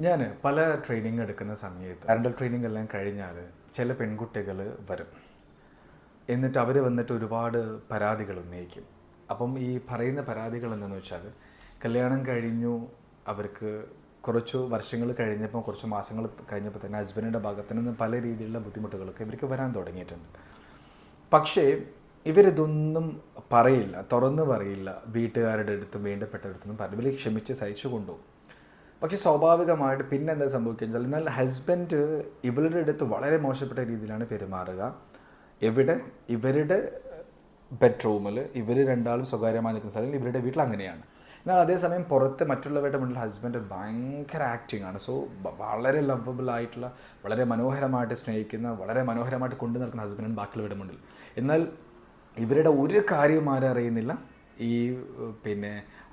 ഞാൻ പല ട്രെയിനിങ് എടുക്കുന്ന സമയത്ത് പാരൻ്റൽ ട്രെയിനിങ് എല്ലാം കഴിഞ്ഞാൽ ചില പെൺകുട്ടികൾ വരും. എന്നിട്ട് അവർ വന്നിട്ട് ഒരുപാട് പരാതികൾ ഉന്നയിക്കും. അപ്പം ഈ പറയുന്ന പരാതികൾ എന്തെന്ന് വെച്ചാൽ, കല്യാണം കഴിഞ്ഞു, അവർക്ക് കുറച്ച് വർഷങ്ങൾ കഴിഞ്ഞപ്പോൾ, കുറച്ച് മാസങ്ങൾ കഴിഞ്ഞപ്പോൾ തന്നെ ഹസ്ബൻഡിൻ്റെ ഭാഗത്തു നിന്ന് പല രീതിയിലുള്ള ബുദ്ധിമുട്ടുകളൊക്കെ ഇവർക്ക് വരാൻ തുടങ്ങിയിട്ടുണ്ട്. പക്ഷേ ഇവരിതൊന്നും പറയില്ല, തുറന്ന് പറയില്ല. വീട്ടുകാരുടെ അടുത്തും വേണ്ടപ്പെട്ടവരടുത്തൊന്നും പറഞ്ഞ് ഇവർ ക്ഷമിച്ച് സഹിച്ചു കൊണ്ടുപോകും. പക്ഷേ സ്വാഭാവികമായിട്ട് പിന്നെ എന്താ സംഭവിക്കുക വെച്ചാൽ, എന്നാൽ ഹസ്ബൻഡ് ഇവളുടെ അടുത്ത് വളരെ മോശപ്പെട്ട രീതിയിലാണ് പെരുമാറുക. എവിടെ? ഇവരുടെ ബെഡ്റൂമിൽ ഇവർ രണ്ടാളും സ്വകാര്യമായി നിൽക്കുന്ന സ്ഥലങ്ങളിൽ ഇവരുടെ വീട്ടിൽ അങ്ങനെയാണ്. എന്നാൽ അതേസമയം പുറത്ത് മറ്റുള്ളവരുടെ മുന്നിൽ ഹസ്ബൻഡ് ഭയങ്കര ആക്ടിങ് ആണ്. സോ വളരെ ലവബിൾ ആയിട്ടുള്ള, വളരെ മനോഹരമായിട്ട് സ്നേഹിക്കുന്ന, വളരെ മനോഹരമായിട്ട് കൊണ്ടു നടക്കുന്ന ഹസ്ബൻഡിന് ബാക്കിയുള്ളവരുടെ മുന്നിൽ. എന്നാൽ ഇവരുടെ ഒരു കാര്യവും ആരും അറിയുന്നില്ല. ഈ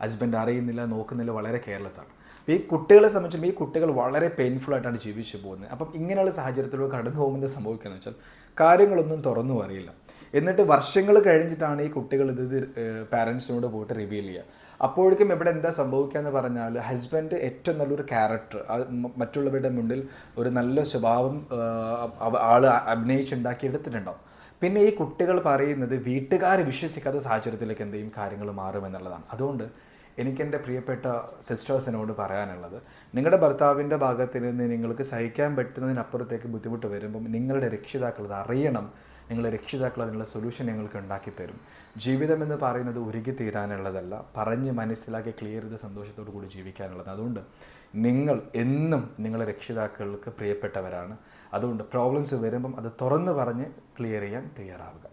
ഹസ്ബൻഡ് അറിയുന്നില്ല, നോക്കുന്നില്ല, വളരെ കെയർലെസ് ആണ്. ഈ കുട്ടികളെ സംബന്ധിച്ചും ഈ കുട്ടികൾ വളരെ പെയിൻഫുൾ ആയിട്ടാണ് ജീവിച്ചു പോകുന്നത്. അപ്പം ഇങ്ങനെയുള്ള സാഹചര്യത്തിലൂടെ കടന്നു പോകുമ്പോൾ സംഭവിക്കുകയെന്ന് വെച്ചാൽ, കാര്യങ്ങളൊന്നും തുറന്നു അറിയില്ല. എന്നിട്ട് വർഷങ്ങൾ കഴിഞ്ഞിട്ടാണ് ഈ കുട്ടികൾ ഇത് പാരൻസിനോട് പോയിട്ട് റിവീൽ ചെയ്യുക. അപ്പോഴേക്കും ഇവിടെ എന്താ സംഭവിക്കുക എന്ന് പറഞ്ഞാൽ, ഹസ്ബൻഡ് ഏറ്റവും നല്ലൊരു ക്യാരക്ടർ, മറ്റുള്ളവരുടെ മുന്നിൽ ഒരു നല്ല സ്വഭാവം ആൾ അഭിനയിച്ചുണ്ടാക്കി എടുത്തിട്ടുണ്ടാവും. പിന്നെ ഈ കുട്ടികൾ പറയുന്നത് വീട്ടുകാർ വിശ്വസിക്കാത്ത സാഹചര്യത്തിലേക്ക് എന്തെങ്കിലും കാര്യങ്ങൾ മാറുമെന്നുള്ളതാണ്. അതുകൊണ്ട് എനിക്കെൻ്റെ പ്രിയപ്പെട്ട സിസ്റ്റേഴ്സിനോട് പറയാനുള്ളത്, നിങ്ങളുടെ ഭർത്താവിൻ്റെ ഭാഗത്ത് നിന്ന് നിങ്ങൾക്ക് സഹിക്കാൻ പറ്റുന്നതിനപ്പുറത്തേക്ക് ബുദ്ധിമുട്ട് വരുമ്പം നിങ്ങളുടെ രക്ഷിതാക്കൾ അത് അറിയണം. നിങ്ങളുടെ രക്ഷിതാക്കൾ അതിനുള്ള സൊല്യൂഷൻ നിങ്ങൾക്ക് ഉണ്ടാക്കി തരും. ജീവിതം എന്ന് പറയുന്നത് ഉരുകി തീരാനുള്ളതല്ല, പറഞ്ഞ് മനസ്സിലാക്കി ക്ലിയർ ചെയ്ത് സന്തോഷത്തോടു കൂടി ജീവിക്കാനുള്ളത്. അതുകൊണ്ട് നിങ്ങൾ എന്നും നിങ്ങളുടെ രക്ഷിതാക്കൾക്ക് പ്രിയപ്പെട്ടവരാണ്. അതുകൊണ്ട് പ്രോബ്ലംസ് വരുമ്പം അത് തുറന്ന് പറഞ്ഞ് ക്ലിയർ ചെയ്യാൻ തയ്യാറാവുക.